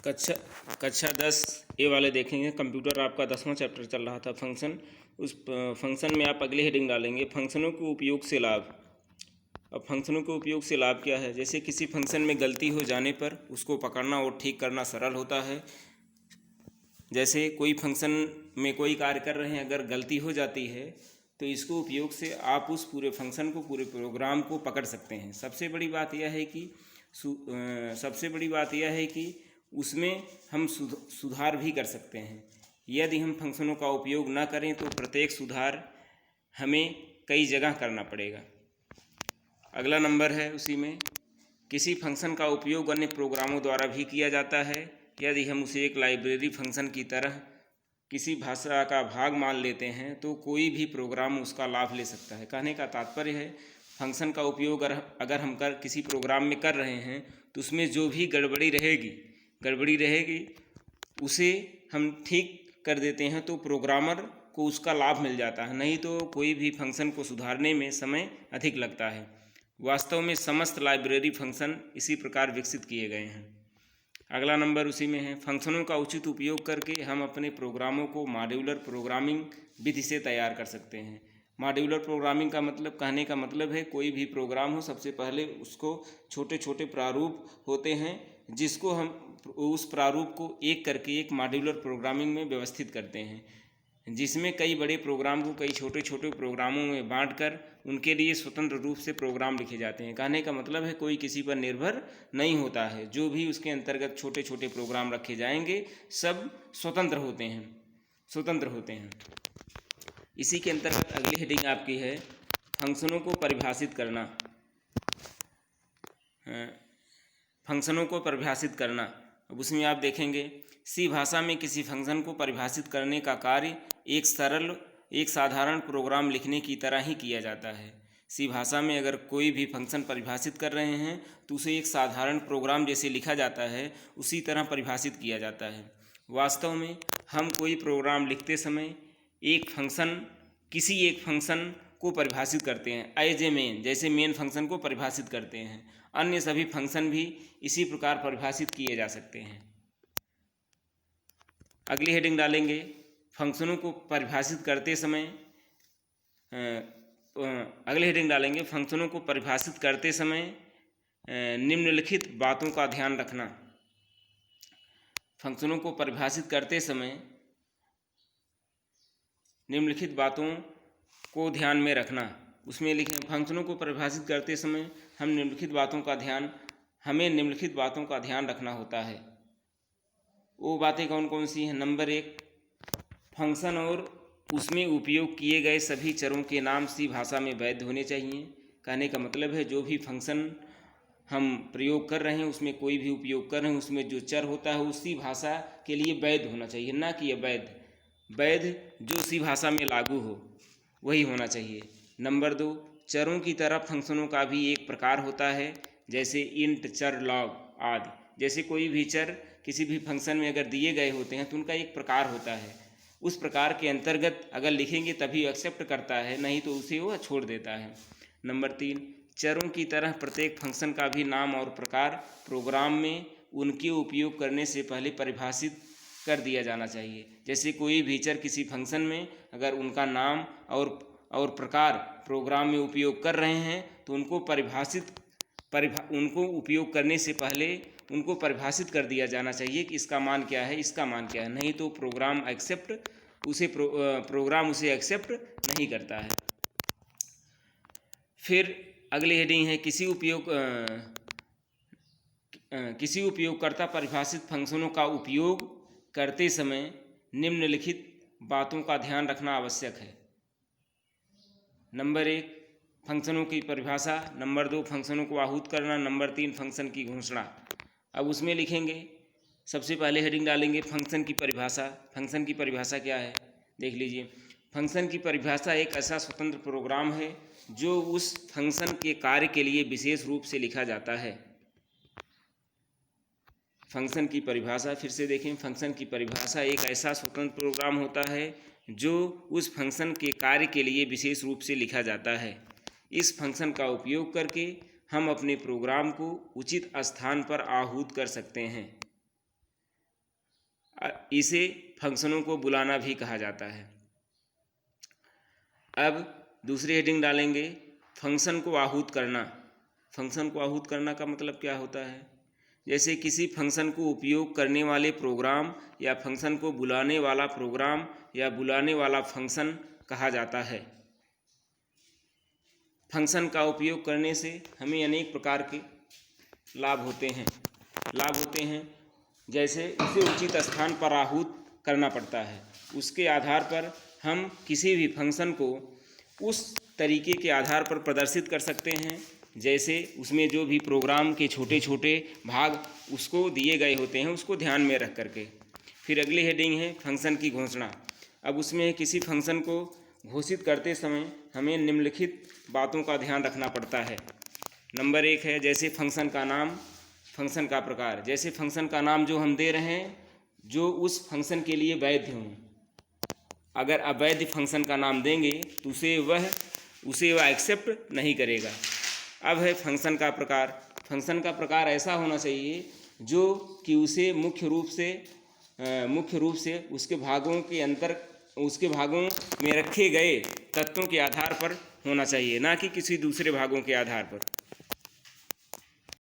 कक्षा कक्षा 10 ए वाले देखेंगे। कंप्यूटर आपका 10वां चैप्टर चल रहा था फंक्शन। उस फंक्शन में आप अगले हेडिंग डालेंगे फंक्शनों के उपयोग से लाभ। अब फंक्शनों के उपयोग से लाभ क्या है? जैसे किसी फंक्शन में गलती हो जाने पर उसको पकड़ना और ठीक करना सरल होता है। जैसे कोई फंक्शन में कोई कार्य कर रहे हैं, अगर गलती हो जाती है तो इसको उपयोग से आप उस पूरे फंक्शन को, पूरे प्रोग्राम को पकड़ सकते हैं। सबसे बड़ी बात यह है कि उसमें हम सुधार भी कर सकते हैं। यदि हम फंक्शनों का उपयोग ना करें तो प्रत्येक सुधार हमें कई जगह करना पड़ेगा। अगला नंबर है उसी में, किसी फंक्शन का उपयोग अन्य प्रोग्रामों द्वारा भी किया जाता है। यदि हम उसे एक लाइब्रेरी फंक्शन की तरह किसी भाषा का भाग मान लेते हैं तो कोई भी प्रोग्राम उसका लाभ ले सकता है। कहने का तात्पर्य है, फंक्शन का उपयोग अगर हम किसी प्रोग्राम में कर रहे हैं तो उसमें जो भी गड़बड़ी रहेगी उसे हम ठीक कर देते हैं तो प्रोग्रामर को उसका लाभ मिल जाता है। नहीं तो कोई भी फंक्शन को सुधारने में समय अधिक लगता है। वास्तव में समस्त लाइब्रेरी फंक्शन इसी प्रकार विकसित किए गए हैं। अगला नंबर उसी में है, फंक्शनों का उचित उपयोग करके हम अपने प्रोग्रामों को मॉड्यूलर प्रोग्रामिंग विधि से तैयार कर सकते हैं। मॉड्यूलर प्रोग्रामिंग का मतलब, कहने का मतलब है, कोई भी प्रोग्राम हो सबसे पहले उसको छोटे छोटे प्रारूप होते हैं जिसको हम उस प्रारूप को एक करके एक मॉड्यूलर प्रोग्रामिंग में व्यवस्थित करते हैं, जिसमें कई बड़े प्रोग्राम को कई छोटे छोटे प्रोग्रामों में बांटकर उनके लिए स्वतंत्र रूप से प्रोग्राम लिखे जाते हैं। कहने का मतलब है, कोई किसी पर निर्भर नहीं होता है। जो भी उसके अंतर्गत छोटे छोटे प्रोग्राम रखे जाएंगे सब स्वतंत्र होते हैं। इसी के अंतर्गत अगली हेडिंग आपकी है फंक्शनों को परिभाषित करना। अब उसमें आप देखेंगे, सी भाषा में किसी फंक्शन को परिभाषित करने का कार्य एक साधारण प्रोग्राम लिखने की तरह ही किया जाता है। सी भाषा में अगर कोई भी फंक्शन परिभाषित कर रहे हैं तो उसे एक साधारण प्रोग्राम जैसे लिखा जाता है उसी तरह परिभाषित किया जाता है। वास्तव में हम कोई प्रोग्राम लिखते समय किसी एक फंक्शन को परिभाषित करते हैं। एज ए मेन, जैसे मेन फंक्शन को परिभाषित करते हैं, अन्य सभी फंक्शन भी इसी प्रकार परिभाषित किए जा सकते हैं। अगली हेडिंग डालेंगे, फंक्शनों को परिभाषित करते समय निम्नलिखित बातों का ध्यान रखना। फंक्शनों को परिभाषित करते समय निम्नलिखित बातों को ध्यान में रखना। उसमें लिखें, फंक्शनों को परिभाषित करते समय हमें निम्नलिखित बातों का ध्यान रखना होता है। वो बातें कौन कौन सी हैं? नंबर 1, फंक्शन और उसमें उपयोग किए गए सभी चरों के नाम सी भाषा में वैध होने चाहिए। कहने का मतलब है, जो भी फंक्शन हम प्रयोग कर रहे हैं, उसमें कोई भी उपयोग कर रहे हैं, उसमें जो चर होता है उसी भाषा के लिए वैध होना चाहिए, ना कि अवैध। वैध जो सी भाषा में लागू हो वही होना चाहिए। नंबर 2, चरों की तरह फंक्शनों का भी एक प्रकार होता है, जैसे इंट, चर, लॉग आदि। जैसे कोई भी चर किसी भी फंक्शन में अगर दिए गए होते हैं तो उनका एक प्रकार होता है। उस प्रकार के अंतर्गत अगर लिखेंगे तभी एक्सेप्ट करता है, नहीं तो उसे वो छोड़ देता है। नंबर 3, चरों की तरह प्रत्येक फंक्शन का भी नाम और प्रकार प्रोग्राम में उनके उपयोग करने से पहले परिभाषित कर दिया जाना चाहिए। जैसे कोई भी चर किसी फंक्शन में अगर उनका नाम और प्रकार प्रोग्राम में उपयोग कर रहे हैं तो उनको उपयोग करने से पहले उनको परिभाषित कर दिया जाना चाहिए कि इसका मान क्या है, इसका मान क्या है। नहीं तो प्रोग्राम उसे एक्सेप्ट नहीं करता है। फिर अगली हेडिंग है, किसी उपयोगकर्ता परिभाषित फंक्शनों का उपयोग करते समय निम्नलिखित बातों का ध्यान रखना आवश्यक है। नंबर 1, फंक्शनों की परिभाषा। नंबर 2, फंक्शनों को आहूत करना। नंबर 3, फंक्शन की घोषणा। अब उसमें लिखेंगे, सबसे पहले हेडिंग डालेंगे फंक्शन की परिभाषा। फंक्शन की परिभाषा क्या है देख लीजिए। फंक्शन की परिभाषा एक ऐसा स्वतंत्र प्रोग्राम है जो उस फंक्शन के कार्य के लिए विशेष रूप से लिखा जाता है। फंक्शन की परिभाषा फिर से देखें, फंक्शन की परिभाषा एक ऐसा स्वतंत्र प्रोग्राम होता है जो उस फंक्शन के कार्य के लिए विशेष रूप से लिखा जाता है। इस फंक्शन का उपयोग करके हम अपने प्रोग्राम को उचित स्थान पर आहूत कर सकते हैं। इसे फंक्शनों को बुलाना भी कहा जाता है। अब दूसरी हेडिंग डालेंगे, फंक्शन को आहूत करना। फंक्शन को आहूत करना का मतलब क्या होता है? जैसे किसी फंक्शन को उपयोग करने वाले प्रोग्राम या फंक्शन को बुलाने वाला प्रोग्राम या बुलाने वाला फंक्शन कहा जाता है। फंक्शन का उपयोग करने से हमें अनेक प्रकार के लाभ होते हैं। जैसे उसे उचित स्थान पर आहूत करना पड़ता है। उसके आधार पर हम किसी भी फंक्शन को उस तरीके के आधार पर प्रदर्शित कर सकते हैं जैसे उसमें जो भी प्रोग्राम के छोटे छोटे भाग उसको दिए गए होते हैं, उसको ध्यान में रख करके। फिर अगली हेडिंग है फंक्शन की घोषणा। अब उसमें किसी फंक्शन को घोषित करते समय हमें निम्नलिखित बातों का ध्यान रखना पड़ता है। नंबर 1 है जैसे फंक्शन का नाम, फंक्शन का प्रकार। जैसे फंक्शन का नाम जो हम दे रहे हैं जो उस फंक्शन के लिए वैध हों। अगर अवैध फंक्शन का नाम देंगे तो उसे वह एक्सेप्ट नहीं करेगा। अब है फंक्शन का प्रकार। फंक्शन का प्रकार ऐसा होना चाहिए जो कि उसे मुख्य रूप से उसके भागों में रखे गए तत्वों के आधार पर होना चाहिए, ना कि किसी दूसरे भागों के आधार पर।